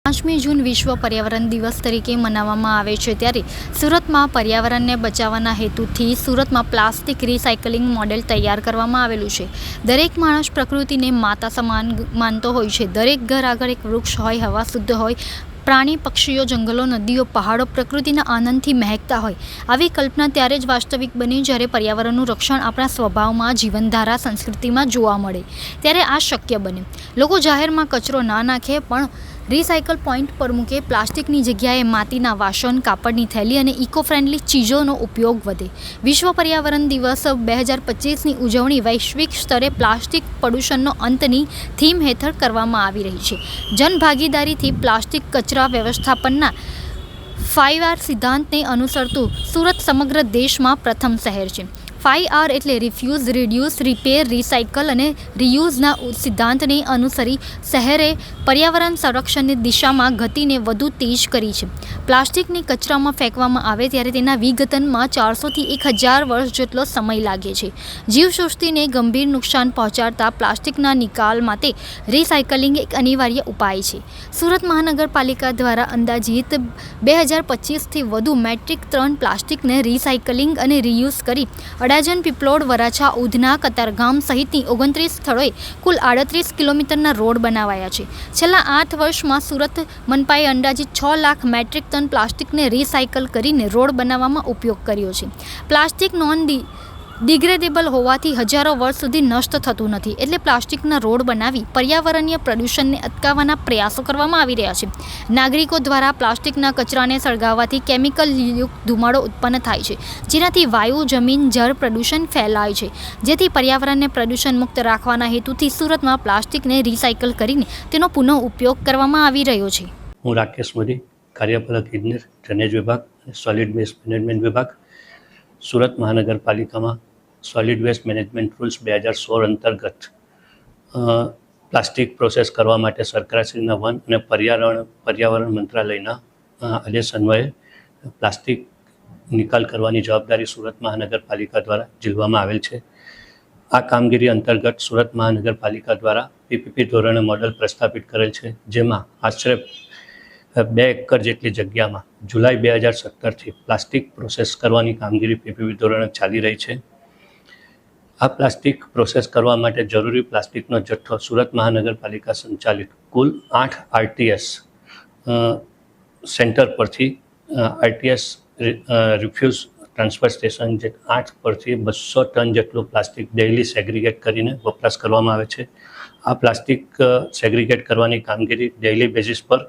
5મી જૂન વિશ્વ પર્યાવરણ દિવસ તરીકે મનાવવામાં આવે છે ત્યારે સુરતમાં પર્યાવરણને બચાવવાના હેતુથી સુરતમાં પ્લાસ્ટિક રિસાયકલિંગ મોડેલ તૈયાર કરવામાં આવેલું છે. દરેક માણસ પ્રકૃતિને માતા સમાન માનતો હોય છે. દરેક ઘર આગળ એક વૃક્ષ હોય, હવા શુદ્ધ હોય, પ્રાણી પક્ષીઓ, જંગલો, નદીઓ, પહાડો પ્રકૃતિના આનંદથી મહેકતા હોય. આવી કલ્પના ત્યારે જ વાસ્તવિક બની જ્યારે પર્યાવરણનું રક્ષણ આપણા સ્વભાવમાં, જીવનધારા, સંસ્કૃતિમાં જોવા મળે. ત્યારે આ શક્ય બને. લોકો જાહેરમાં કચરો ના નાખે પણ રિસાયકલ પોઈન્ટ પર મૂકે. પ્લાસ્ટિકની જગ્યાએ માટીના વાસણ, કાપડની થેલી અને ઇકો ફ્રેન્ડલી ચીજોનો ઉપયોગ વધે. વિશ્વ પર્યાવરણ દિવસ 2025ની ઉજવણી વૈશ્વિક સ્તરે પ્લાસ્ટિક પ્રદૂષણનો અંતની થીમ હેઠળ કરવામાં આવી રહી છે. જનભાગીદારીથી પ્લાસ્ટિક કચરા વ્યવસ્થાપનના 5R સિદ્ધાંતને અનુસરતું સુરત સમગ્ર દેશમાં પ્રથમ શહેર છે. 5R એટલે રિફ્યુઝ, રિડ્યુસ, રિપેર, રિસાયકલ અને રિયુઝના સિદ્ધાંતને અનુસરી શહેરે પર્યાવરણ સંરક્ષણની દિશામાં ગતિને વધુ તેજ કરી છે. પ્લાસ્ટિકને કચરામાં ફેંકવામાં આવે ત્યારે તેના વિઘટનમાં 400થી 1000 વર્ષ જેટલો સમય લાગે છે. જીવસૃષ્ટિને ગંભીર નુકસાન પહોંચાડતા પ્લાસ્ટિકના નિકાલ માટે રિસાયકલિંગ એક અનિવાર્ય ઉપાય છે. સુરત મહાનગરપાલિકા દ્વારા અંદાજિત 2025થી વધુ મેટ્રિક ટન પ્લાસ્ટિકને રિસાયકલિંગ અને રિયુઝ કરી અડાજણ, પીપલોદ, વરાછા, ઉધના, કતારગામ સહિતની 29 સ્થળોએ કુલ 38 કિલોમીટરના રોડ બનાવાયા છે. છેલ્લા 8 વર્ષમાં સુરત મનપાએ અંદાજિત 6 લાખ મેટ્રિક ટન પ્લાસ્ટિકને રિસાયકલ કરીને રોડ બનાવવામાં ઉપયોગ કર્યો છે. પ્લાસ્ટિક નોન ડિગ્રેડેબલ હોવાથી હજારો વર્ષ સુધી નષ્ટ થતું નથી. એટલે પ્લાસ્ટિકના રોડ બનાવી પર્યાવરણીય પ્રદૂષણને અટકાવવાના પ્રયાસો કરવામાં આવી રહ્યા છે. નાગરિકો દ્વારા પ્લાસ્ટિકના કચરાને સળગાવવાથી કેમિકલયુક્ત ધુમાડો ઉત્પન્ન થાય છે, જેનાથી વાયુ, જમીન, જળ પ્રદૂષણ ફેલાય છે. જેથી પર્યાવરણને પ્રદૂષણ મુક્ત રાખવાના હેતુથી સુરતમાં પ્લાસ્ટિકને રિસાયકલ કરીને તેનો પુનઃ ઉપયોગ કરવામાં આવી રહ્યો છે. હું રાકેશ મોદી, કાર્યપાલક ઇજનેર, ડ્રેનેજ વિભાગ અને સોલિડ વેસ્ટ મેનેજમેન્ટ વિભાગ, સુરત મહાનગરપાલિકામાં સોલિડ વેસ્ટ મેનેજમેન્ટ રૂલ્સ 2016 અંતર્ગત પ્લાસ્ટિક પ્રોસેસ કરવા માટે સરકારશ્રીના વન અને પર્યાવરણ મંત્રાલયના આદેશ અન્વયે પ્લાસ્ટિક નિકાલ કરવાની જવાબદારી સુરત મહાનગરપાલિકા દ્વારા ઝીલવામાં આવેલ છે. આ કામગીરી અંતર્ગત સુરત મહાનગરપાલિકા દ્વારા પીપીપી ધોરણે મોડલ પ્રસ્થાપિત કરેલ છે, જેમાં આશરે 2 એકર જેટલી જગ્યામાં જુલાઈ 2017થી પ્લાસ્ટિક પ્રોસેસ કરવાની કામગીરી પીપીપી ધોરણે ચાલી રહી છે. આ પ્લાસ્ટિક પ્રોસેસ કરવા માટે જરૂરી પ્લાસ્ટિકનો જથ્થો સુરત મહાનગરપાલિકા સંચાલિત કુલ 8 આરટીએસ સેન્ટર પરથી આરટીએસ રિફ્યુઝ ટ્રાન્સફર સ્ટેશન 8 પરથી 200 ટન જેટલું પ્લાસ્ટિક ડેઇલી સેગ્રીગેટ કરીને વપરાશ કરવામાં આવે છે. આ પ્લાસ્ટિક સેગ્રીગેટ કરવાની કામગીરી ડેઇલી બેઝિસ પર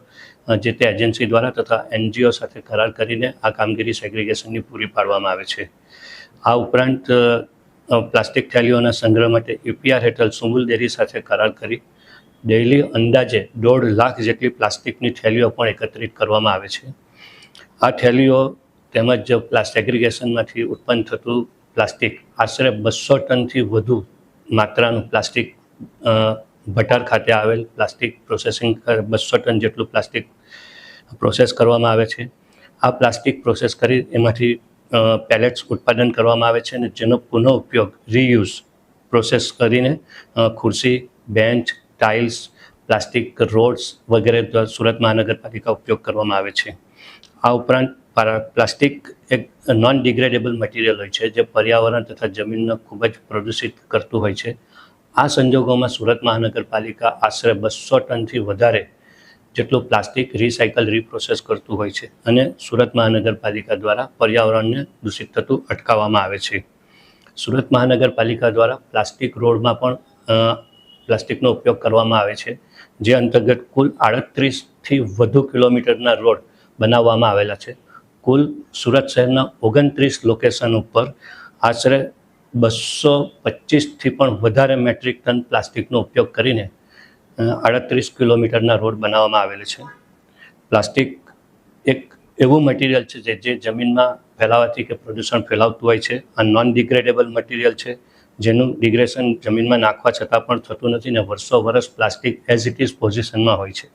જે તે એજન્સી દ્વારા તથા એનજીઓ સાથે કરાર કરીને આ કામગીરી સેગ્રીગેશનની પૂરી પાડવામાં આવે છે. આ ઉપરાંત પ્લાસ્ટિક થેલીઓના સંગ્રહ માટે ઈપીઆર હેઠળ સુમુલ ડેરી સાથે કરાર કરી ડેઇલી અંદાજે 1.5 લાખ જેટલી પ્લાસ્ટિકની થેલીઓ પણ એકત્રિત કરવામાં આવે છે. આ થેલીઓ તેમજ સેગ્રીગેશનમાંથી ઉત્પન્ન થતું પ્લાસ્ટિક આશરે 200 ટનથી વધુ માત્રાનું પ્લાસ્ટિક ભટાર ખાતે આવેલ પ્લાસ્ટિક પ્રોસેસિંગ 200 ટન જેટલું પ્લાસ્ટિક પ્રોસેસ કરવામાં આવે છે. આ પ્લાસ્ટિક પ્રોસેસ કરી એમાંથી પેલેટ્સ ઉત્પાદન કરવામાં આવે છે અને જેનો પુનઃ ઉપયોગ રીયુઝ પ્રોસેસ કરીને ખુરશી, બેન્ચ, ટાઇલ્સ, પ્લાસ્ટિક રોડ્સ વગેરે સુરત મહાનગરપાલિકા ઉપયોગ કરવામાં આવે છે. આ ઉપરાંત પ્લાસ્ટિક એક નોન ડિગ્રેડેબલ મટીરિયલ હોય છે, જે પર્યાવરણ તથા જમીનને ખૂબ જ પ્રદૂષિત કરતું હોય છે. આ સંજોગોમાં સુરત મહાનગરપાલિકા આશરે 200 ટનથી વધારે જેટલું પ્લાસ્ટિક રિસાયકલ રીપ્રોસેસ કરતું હોય છે અને સુરત મહાનગરપાલિકા દ્વારા પર્યાવરણને દૂષિત થતું અટકાવવામાં આવે છે. સુરત મહાનગરપાલિકા દ્વારા પ્લાસ્ટિક રોડમાં પણ પ્લાસ્ટિકનો ઉપયોગ કરવામાં આવે છે, જે અંતર્ગત કુલ 38થી વધુ કિલોમીટરના રોડ બનાવવામાં આવેલા છે. કુલ સુરત શહેરના 29 લોકેશન ઉપર આશરે 225થી પણ વધારે મેટ્રિક ટન પ્લાસ્ટિકનો ઉપયોગ કરીને 38 કિલોમીટરના રોડ બનાવવામાં આવેલ છે. પ્લાસ્ટિક એક એવું મટીરિયલ છે જે જમીનમાં ફેલાવાથી કે પ્રદૂષણ ફેલાવતું હોય છે. આ નોન ડિગ્રેડેબલ મટીરિયલ છે, જેનું ડિગ્રેશન જમીનમાં નાખવા છતાં પણ થતું નથી ને વર્ષો વર્ષ પ્લાસ્ટિક એઝ ઇટ ઇઝ પોઝિશનમાં હોય છે,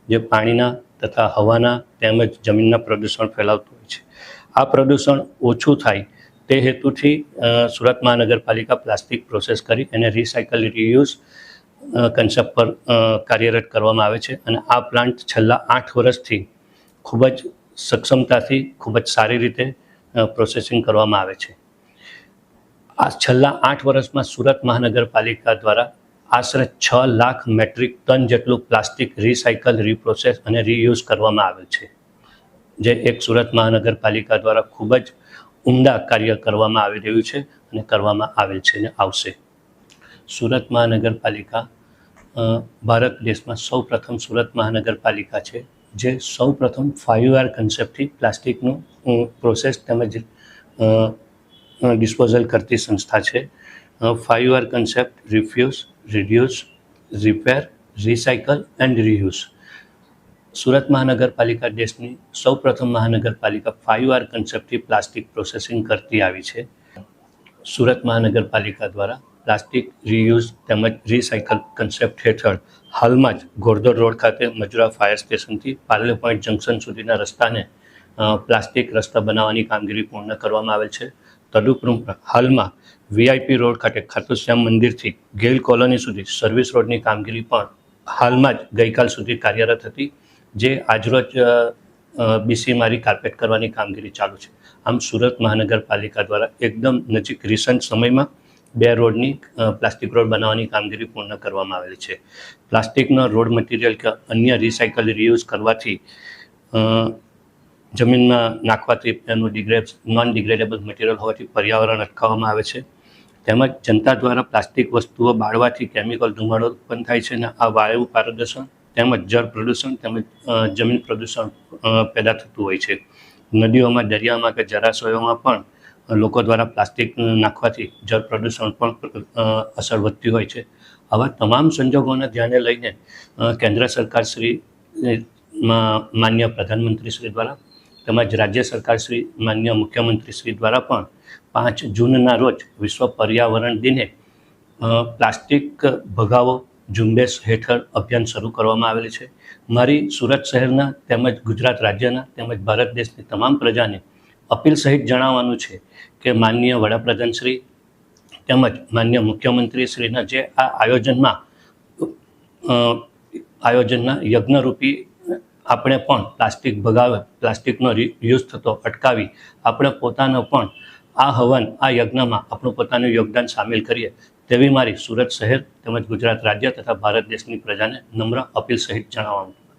જે પાણીના તથા હવાના તેમજ જમીનના પ્રદૂષણ ફેલાવતું હોય છે. આ પ્રદૂષણ ઓછું થાય તે હેતુથી સુરત મહાનગરપાલિકા પ્લાસ્ટિક પ્રોસેસ કરી એને રિસાયકલ, રીયુઝ કન્સેપ્ટ પર કાર્યરત કરવામાં આવે છે અને આ પ્લાન્ટ છેલ્લા 8 વર્ષથી ખૂબ જ સક્ષમતાથી ખૂબ જ સારી રીતે પ્રોસેસિંગ કરવામાં આવે છે. આ છેલ્લા 8 વર્ષમાં સુરત મહાનગરપાલિકા દ્વારા આશરે 6 લાખ મેટ્રિક ટન જેટલું પ્લાસ્ટિક રિસાયકલ, રીપ્રોસેસ અને રીયુઝ કરવામાં આવેલ છે, જે એક સુરત મહાનગરપાલિકા દ્વારા ખૂબ જ ઉમદા કાર્ય કરવામાં આવી રહ્યું છે અને કરવામાં આવેલ છે અને આવશે. સુરત મહાનગરપાલિકા ભારત દેશમાં સૌપ્રથમ સુરત મહાનગરપાલિકા છે જે સૌપ્રથમ 5R કન્સેપ્ટથી પ્લાસ્ટિકનું પ્રોસેસ તેમજ ડિસ્પોઝલ કરતી સંસ્થા છે. 5R concept: refuse, reduce, repair, recycle and reuse. Surat મહાનગરપાલિકા દેશની સૌપ્રથમ મહાનગરપાલિકા 5R કન્સેપ્ટથી પ્લાસ્ટિક પ્રોસેસિંગ કરતી આવી છે. સુરત મહાનગરપાલિકા દ્વારા પ્લાસ્ટિક રીયુઝ તેમજ રિસાયકલ કન્સેપ્ટ હેઠળ હાલમાં જ ઘોડદોડ રોડ ખાતે મજુરા ફાયર સ્ટેશનથી પાર્લે પોઈન્ટ જંકશન સુધીના રસ્તાને પ્લાસ્ટિક રસ્તા બનાવવાની કામગીરી પૂર્ણ કરવામાં આવેલ છે. તદુપરાંત હાલમાં VIP રોડ ખાતે ખાટુશ્યામ મંદિરથી ગેલ કોલોની સુધી સર્વિસ રોડની કામગીરી પણ હાલમાં જ ગઈકાલ સુધી કાર્યરત હતી, જે આજરોજ BC મારી કાર્પેટ કરવાની કામગીરી ચાલુ છે. આમ સુરત મહાનગરપાલિકા દ્વારા એકદમ નજીક રિસન્ટ સમયમાં 2 રોડની પ્લાસ્ટિક રોડ બનાવવાની કામગીરી પૂર્ણ કરવામાં આવેલી છે. પ્લાસ્ટિકનો રોડ મટીરિયલ કે અન્ય રિસાયકલ, રીયુઝ કરવાથી જમીનમાં નાખવાથી એનું નોન ડિગ્રેડેબલ મટીરિયલ હોવાથી પર્યાવરણ અટકાવવામાં આવે છે. તેમજ જનતા દ્વારા પ્લાસ્ટિક વસ્તુઓ બાળવાથી કેમિકલ ધુમાડો ઉત્પન્ન થાય છે અને આ વાયુ પ્રદૂષણ તેમજ જળ પ્રદૂષણ તેમજ જમીન પ્રદૂષણ પેદા થતું હોય છે. નદીઓમાં, દરિયામાં કે જળાશયોમાં પણ લોકો દ્વારા પ્લાસ્ટિક નાખવાથી જળ પ્રદૂષણ પણ અસર વધતી હોય છે. આવા તમામ સંજોગોને ધ્યાને લઈને કેન્દ્ર સરકાર શ્રી માન્ય પ્રધાનમંત્રી શ્રી દ્વારા તેમજ રાજ્ય સરકાર શ્રી માન્ય મુખ્યમંત્રી શ્રી દ્વારા પણ 5 જૂનના રોજ વિશ્વ પર્યાવરણ દિને પ્લાસ્ટિક ભગાવો ઝુંબેશ હેઠળ અભિયાન શરૂ કરવામાં આવેલું છે. મારી સુરત શહેરના તેમજ ગુજરાત રાજ્યના તેમજ ભારત દેશની તમામ પ્રજાને અપીલ સહિત જણાવવાનું છે કે માનનીય વડાપ્રધાન શ્રી તેમજ માન્ય મુખ્યમંત્રી શ્રીના જે આ આયોજનના યજ્ઞરૂપી આપણે પણ પ્લાસ્ટિક ભગાવે, પ્લાસ્ટિકનો યુઝ થતો અટકાવી આપણે પોતાનો પણ આ હવન, આ યજ્ઞમાં આપણું પોતાનું યોગદાન સામેલ કરીએ તેવી મારી સુરત શહેર તેમજ ગુજરાત રાજ્ય તથા ભારત દેશની પ્રજાને નમ્ર અપીલ સહિત જણાવવાનું